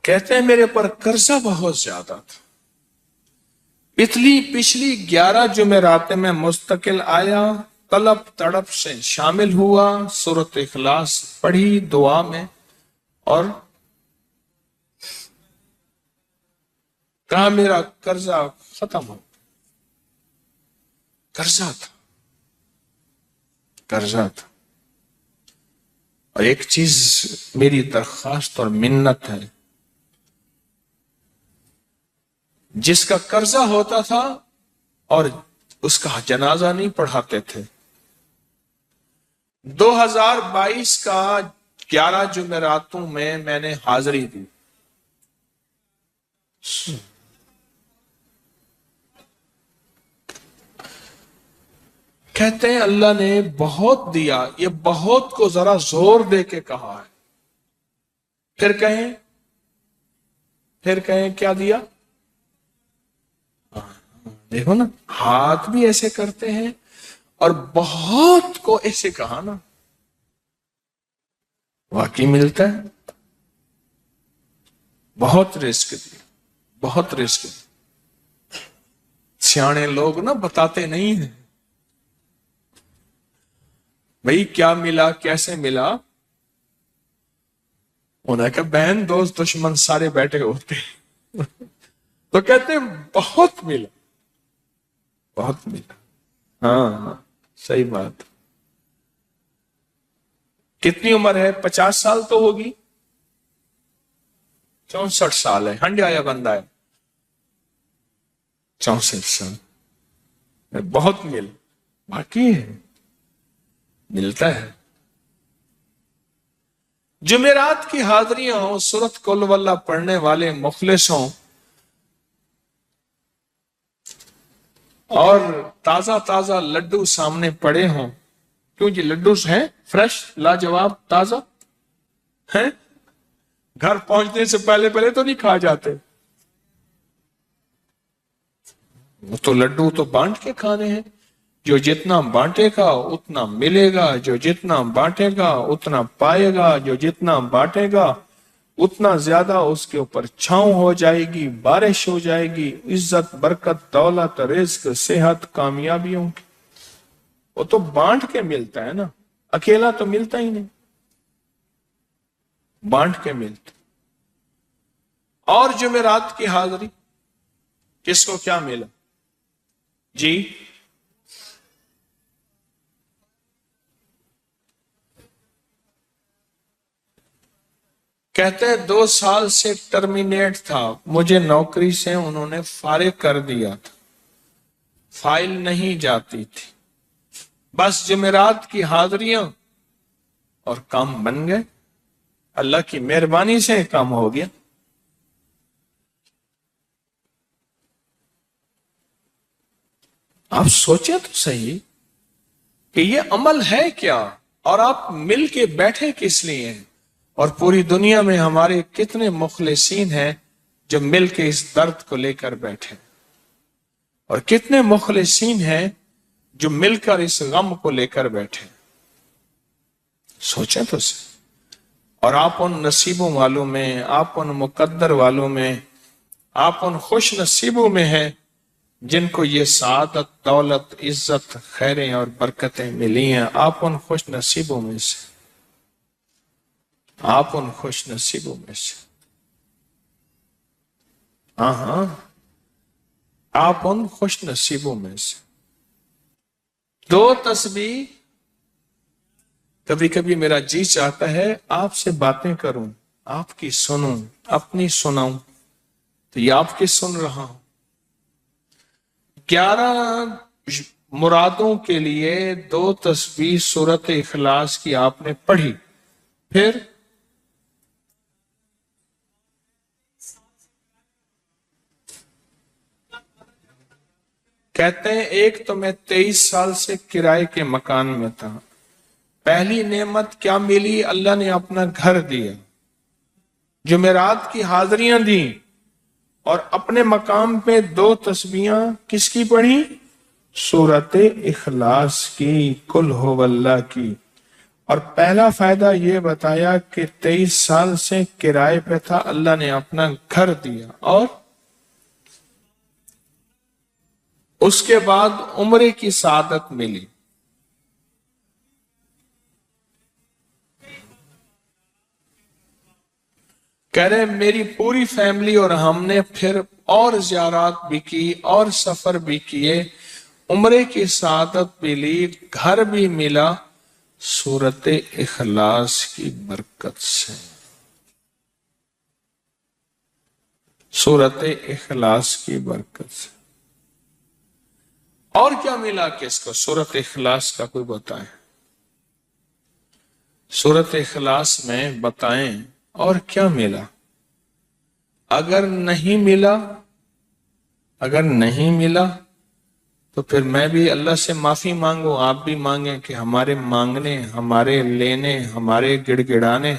کہتے ہیں میرے پر قرضہ بہت زیادہ تھا، پچھلی 11 جمعراتیں میں مستقل آیا، طلب تڑپ سے شامل ہوا، سورۃ اخلاص پڑھی دعا میں، اور کہا میرا قرضہ ختم ہو۔ قرضہ تھا۔ اور ایک چیز میری درخواست اور منت ہے، جس کا قرضہ ہوتا تھا اور اس کا جنازہ نہیں پڑھاتے تھے، 2022 کا 11 جمعراتوں میں نے حاضری دی۔ کہتے ہیں اللہ نے بہت دیا، یہ بہت کو ذرا زور دے کے کہا ہے، پھر کہیں کیا دیا؟ دیکھو نا، ہاتھ بھی ایسے کرتے ہیں اور بہت کو ایسے کہا نا، واقعی ملتا ہے۔ بہت رزق دی، بہت رزق دی۔ سیانے لوگ نا بتاتے نہیں ہیں بھئی کیا ملا، کیسے ملا۔ انہیں کہا بہن دوست دشمن سارے بیٹھے ہوتے تو کہتے ہیں بہت ملا، بہت ملا۔ ہاں صحیح بات۔ کتنی عمر ہے؟ 50 سال تو ہوگی، 64 سال ہے، ہنڈیا یا بندہ ہے، 64 سال، بہت باقی ہے، ملتا ہے۔ جمعرات کی حاضریاں ہوں، سورۃ قل واللہ پڑھنے والے مخلص ہوں، اور تازہ تازہ لڈو سامنے پڑے ہوں، کیوں جی لڈو ہیں فریش، لاجواب، تازہ ہیں، گھر پہنچنے سے پہلے تو نہیں کھا جاتے، وہ تو لڈو تو بانٹ کے کھانے ہیں۔ جو جتنا بانٹے گا اتنا ملے گا، جو جتنا بانٹے گا اتنا پائے گا، جو جتنا بانٹے گا اتنا زیادہ اس کے اوپر چھاؤں ہو جائے گی، بارش ہو جائے گی، عزت، برکت، دولت، رزق، صحت، کامیابیوں کی۔ وہ تو بانٹ کے ملتا ہے نا، اکیلا تو ملتا ہی نہیں، بانٹ کے ملتا۔ اور جمعرات کی حاضری کس کو کیا ملا جی؟ کہتے ہیں 2 سال سے ٹرمینیٹ تھا، مجھے نوکری سے انہوں نے فارغ کر دیا تھا، فائل نہیں جاتی تھی، بس جمعرات کی حاضریاں اور کام بن گئے، اللہ کی مہربانی سے کام ہو گیا۔ آپ سوچیں تو صحیح کہ یہ عمل ہے کیا، اور آپ مل کے بیٹھے کس لیے ہیں؟ اور پوری دنیا میں ہمارے کتنے مخلصین ہیں جو مل کے اس درد کو لے کر بیٹھے، اور کتنے مخلصین ہیں جو مل کر اس غم کو لے کر بیٹھے۔ سوچیں تو صحیح۔ اور آپ ان نصیبوں والوں میں، آپ ان مقدر والوں میں، آپ ان خوش نصیبوں میں ہیں جن کو یہ سعادت، دولت، عزت، خیریں اور برکتیں ملی ہیں۔ آپ ان خوش نصیبوں میں سے، آپ ان خوش نصیبوں میں سے، ہاں آپ ان خوش نصیبوں میں سے۔ 2 تسبیح، کبھی کبھی میرا جی چاہتا ہے آپ سے باتیں کروں، آپ کی سنوں، اپنی سناؤں، تو یہ آپ کی سن رہا ہوں۔ 11 مرادوں کے لیے 2 تسبیح سورۃ اخلاص کی آپ نے پڑھی، پھر کہتے ہیں ایک تو میں 23 سال سے کرائے کے مکان میں تھا، پہلی نعمت کیا ملی؟ اللہ نے اپنا گھر دیا، جمعرات کی حاضریاں دی، اور اپنے مقام پہ 2 تسبیحاں کس کی پڑھی؟ سورۃ اخلاص کی، قل ہو اللہ کی، اور پہلا فائدہ یہ بتایا کہ 23 سال سے کرائے پہ تھا، اللہ نے اپنا گھر دیا، اور اس کے بعد عمرے کی سعادت ملی۔ کہہ رہے میری پوری فیملی اور ہم نے پھر اور زیارات بھی کی اور سفر بھی کیے، عمرے کی سعادت بھی لی، گھر بھی ملا، سورت اخلاص کی برکت سے، سورت اخلاص کی برکت سے۔ اور کیا ملا کس کو؟ سورت اخلاص کا کوئی بتائیں، سورت اخلاص میں بتائیں اور کیا ملا؟ اگر نہیں ملا تو پھر میں بھی اللہ سے معافی مانگوں، آپ بھی مانگیں کہ ہمارے مانگنے، ہمارے لینے، ہمارے گڑ گڑانے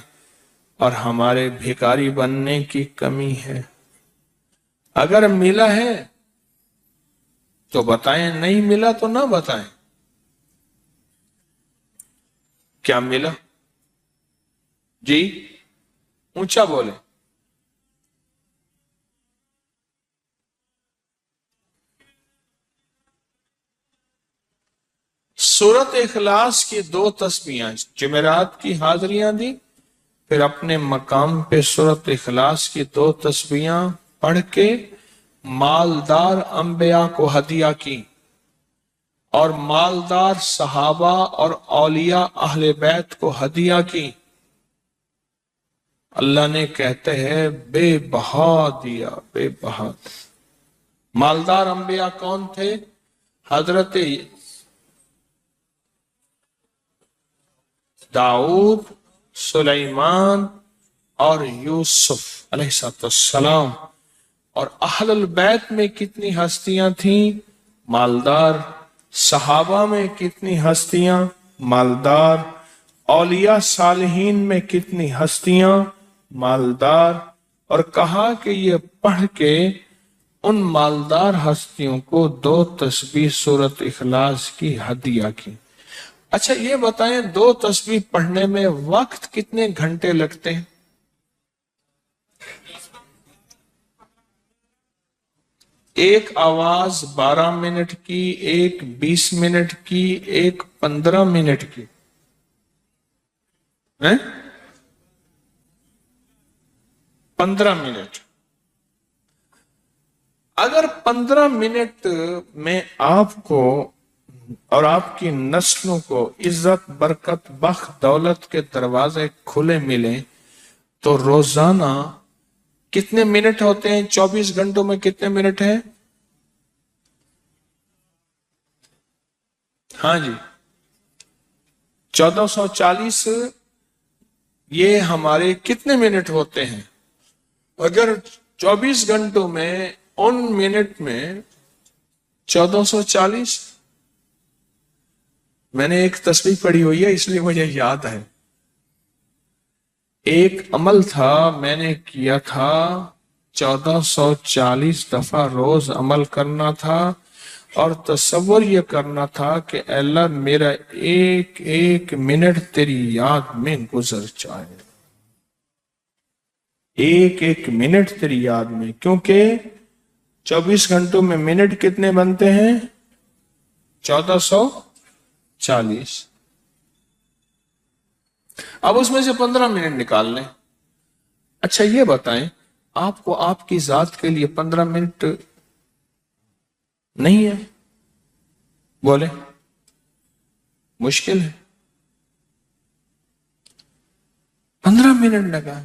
اور ہمارے بھیکاری بننے کی کمی ہے۔ اگر ملا ہے تو بتائیں، نہیں ملا تو نہ بتائیں۔ کیا ملا؟ جی اونچا بولے۔ سورت اخلاص کی 2 تسبیحاں، جمعرات کی حاضریاں دی، پھر اپنے مقام پہ سورت اخلاص کی 2 تسبیحاں پڑھ کے مالدار انبیاء کو ہدیہ کی، اور مالدار صحابہ اور اولیاء اہل بیت کو ہدیہ کی۔ اللہ نے کہتے ہیں بے بہا دیا، بے بہا۔ مالدار انبیاء کون تھے؟ حضرت داؤد، سلیمان اور یوسف علیہ السلام۔ اور اہل البیت میں کتنی ہستیاں تھیں؟ مالدار۔ صحابہ میں کتنی ہستیاں؟ مالدار۔ اولیاء صالحین میں کتنی ہستیاں؟ مالدار۔ اور کہا کہ یہ پڑھ کے ان مالدار ہستیوں کو 2 تسبیح سورت اخلاص کی ہدیہ کی۔ اچھا یہ بتائیں 2 تسبیح پڑھنے میں وقت کتنے گھنٹے لگتے ہیں؟ ایک آواز 12 منٹ کی، ایک 20 منٹ کی، ایک 15 منٹ کی، 15 منٹ۔ اگر 15 منٹ میں آپ کو اور آپ کی نسلوں کو عزت، برکت، بخت، دولت کے دروازے کھلے ملیں تو روزانہ کتنے منٹ ہوتے ہیں؟ 24 گھنٹوں میں کتنے منٹ ہیں؟ ہاں جی 1440۔ یہ ہمارے کتنے منٹ ہوتے ہیں؟ اگر 24 گھنٹوں میں ان منٹ میں 1440، میں نے ایک تسبیح پڑھی ہوئی ہے اس لیے مجھے یاد ہے۔ ایک عمل تھا میں نے کیا تھا، 1440 دفعہ روز عمل کرنا تھا، اور تصور یہ کرنا تھا کہ اے اللہ میرا ایک ایک منٹ تیری یاد میں گزر جائے، ایک ایک منٹ تیری یاد میں، کیونکہ 24 گھنٹوں میں منٹ کتنے بنتے ہیں؟ 1440۔ اب اس میں سے 15 منٹ نکال لیں۔ اچھا یہ بتائیں آپ کو آپ کی ذات کے لیے 15 منٹ نہیں ہے؟ بولے مشکل ہے؟ 15 منٹ لگا۔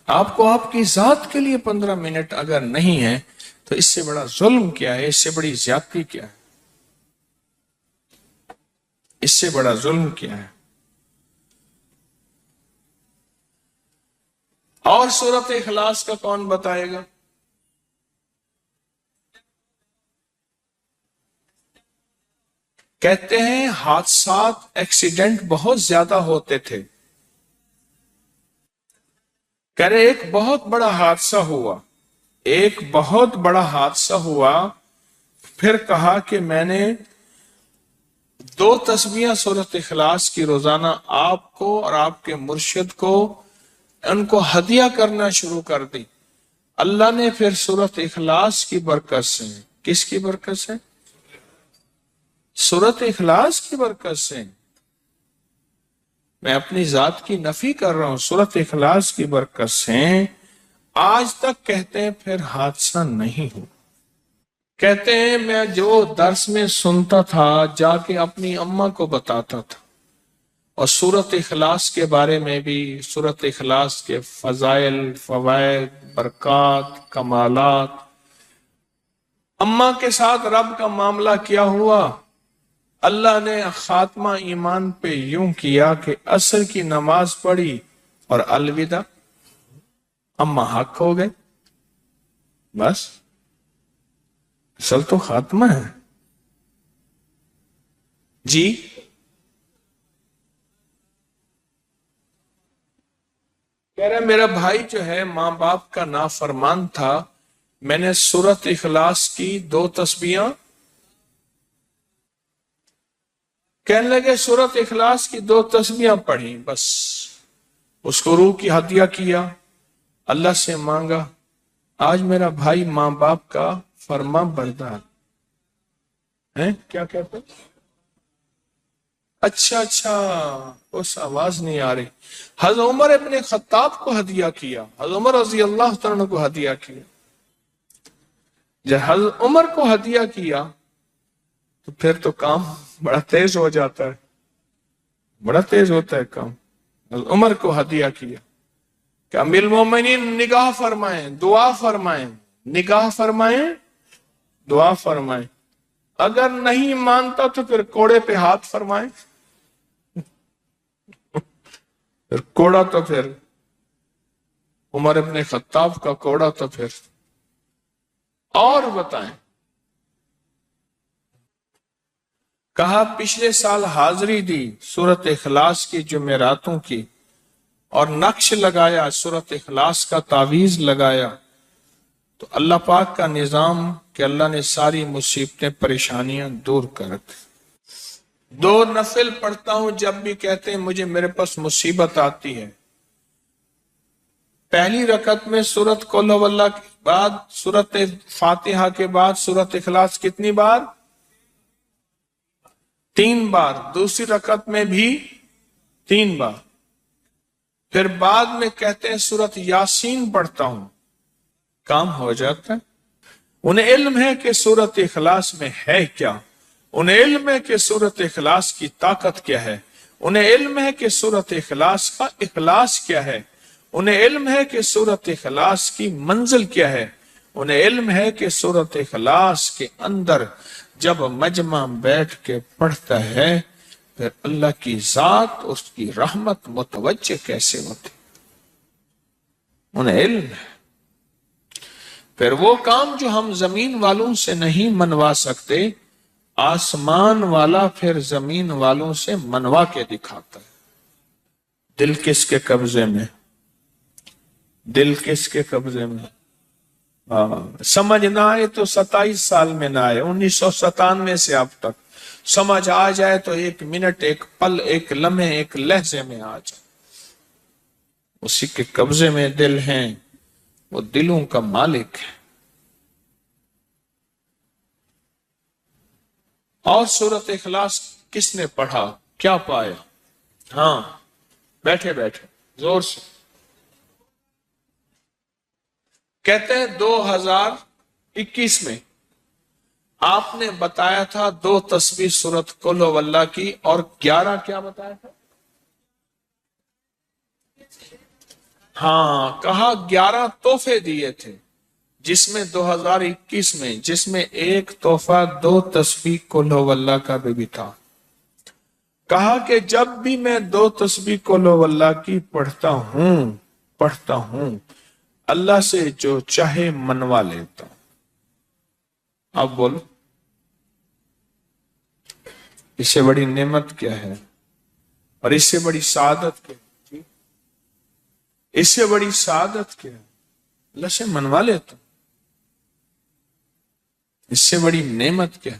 آپ کو آپ کی ذات کے لیے 15 منٹ اگر نہیں ہے تو اس سے بڑا ظلم کیا ہے؟ اس سے بڑی زیادتی کیا ہے؟ اس سے بڑا ظلم کیا ہے؟ اور سورت اخلاص کا کون بتائے گا؟ کہتے ہیں حادثات، ایکسیڈنٹ بہت زیادہ ہوتے تھے۔ کہہ رہے ایک بہت بڑا حادثہ ہوا، ایک بہت بڑا حادثہ ہوا، پھر کہا کہ میں نے 2 تسبیحاں سورۃ اخلاص کی روزانہ آپ کو اور آپ کے مرشد کو ان کو ہدیہ کرنا شروع کر دی. اللہ نے پھر سورۃ اخلاص کی برکت سے، کس کی برکت سے؟ سورۃ اخلاص کی برکت سے. میں اپنی ذات کی نفی کر رہا ہوں، سورۃ اخلاص کی برکت سے آج تک کہتے ہیں پھر حادثہ نہیں ہو. کہتے ہیں میں جو درس میں سنتا تھا جا کے اپنی اماں کو بتاتا تھا، اور سورۃ اخلاص کے بارے میں بھی، سورۃ اخلاص کے فضائل، فوائد، برکات، کمالات. اماں کے ساتھ رب کا معاملہ کیا ہوا؟ اللہ نے خاتمہ ایمان پہ یوں کیا کہ عصر کی نماز پڑھی اور الوداع، اماں حق ہو گئے. بس اصل تو خاتمہ ہے. جی کہہ رہے میرا بھائی جو ہے ماں باپ کا نافرمان تھا، میں نے سورۃ اخلاص کی 2 تسبیحاں، کہنے لگے سورۃ اخلاص کی 2 تسبیحاں پڑھی، بس اس کو روح کی ہدیہ کیا، اللہ سے مانگا. آج میرا بھائی ماں باپ کا فرما بردار ہے. کیا کہتے ہیں؟ اچھا اس آواز نہیں آ رہی. حضرت عمر ابن خطاب کو ہدیہ کیا، حضرت عمر رضی اللہ تعالیٰ کو ہدیہ کیا. جب حضرت عمر کو ہدیہ کیا تو پھر تو کام بڑا تیز ہو جاتا ہے، بڑا تیز ہوتا ہے کام. حضرت عمر کو ہدیہ کیا کہ امیر المومنین نگاہ فرمائیں، دعا فرمائیں، نگاہ فرمائیں، دعا فرمائیں. اگر نہیں مانتا تو پھر کوڑے پہ ہاتھ فرمائیں. پھر کوڑا تو پھر عمر ابن خطاب کا کوڑا تو پھر. اور بتائیں. کہا پچھلے سال حاضری دی سورۃ اخلاص کی جمعراتوں کی، اور نقش لگایا سورۃ اخلاص کا، تعویذ لگایا تو اللہ پاک کا نظام کہ اللہ نے ساری مصیبتیں، پریشانیاں دور کر دی. 2 نفل پڑھتا ہوں جب بھی کہتے ہیں مجھے میرے پاس مصیبت آتی ہے. پہلی رکعت میں سورۃ قل ہو اللہ کے بعد، سورۃ فاتحہ کے بعد سورۃ اخلاص کتنی بار؟ 3 بار. دوسری رکعت میں بھی 3 بار. پھر بعد میں کہتے ہیں سورۃ یاسین پڑھتا ہوں، کام ہو جاتا ہے. انہیں علم ہے کہ سورۃ اخلاص میں ہے کیا، انہیں علم ہے کہ سورۃ اخلاص کی طاقت کیا ہے، انہیں علم ہے کہ سورۃ اخلاص کا اخلاص کیا ہے، انہیں علم ہے کہ سورۃ اخلاص کی منزل کیا ہے، انہیں علم ہے کہ سورۃ اخلاص کے اندر جب مجمع بیٹھ کے پڑھتا ہے پھر اللہ کی ذات، اس کی رحمت متوجہ کیسے ہوتی، انہیں علم ہے. پھر وہ کام جو ہم زمین والوں سے نہیں منوا سکتے، آسمان والا پھر زمین والوں سے منوا کے دکھاتا ہے. دل کس کے قبضے میں؟ دل کس کے قبضے میں؟ سمجھ نہ آئے تو 27 سال میں نہ آئے، 1997 سے اب تک. سمجھ آ جائے تو 1 منٹ، 1 پل، 1 لمحے، 1 لہجے میں آ جائے. اسی کے قبضے میں دل ہیں، وہ دلوں کا مالک ہے. اور سورۃ اخلاص کس نے پڑھا کیا پایا؟ ہاں بیٹھے بیٹھے زور سے کہتے ہیں 2021 میں آپ نے بتایا تھا 2 تسبیح سورۃ قل ہو اللہ کی، اور 11 کیا بتایا تھا؟ ہاں کہا 11 تحفے دیے تھے، جس میں 2021 میں، جس میں ایک تحفہ 2 تسبیح قل ہو اللہ کا بھی تھا. کہا کہ جب بھی میں 2 تسبیح قل ہو اللہ کی پڑھتا ہوں اللہ سے جو چاہے منوا لیتا ہوں. اب بولو اس سے بڑی نعمت کیا ہے، اور اس سے بڑی سعادت کیا ہے؟ اس سے بڑی سعادت کیا ہے؟ اللہ سے منوا لیتا ہوں. اس سے بڑی نعمت کیا ہے؟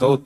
2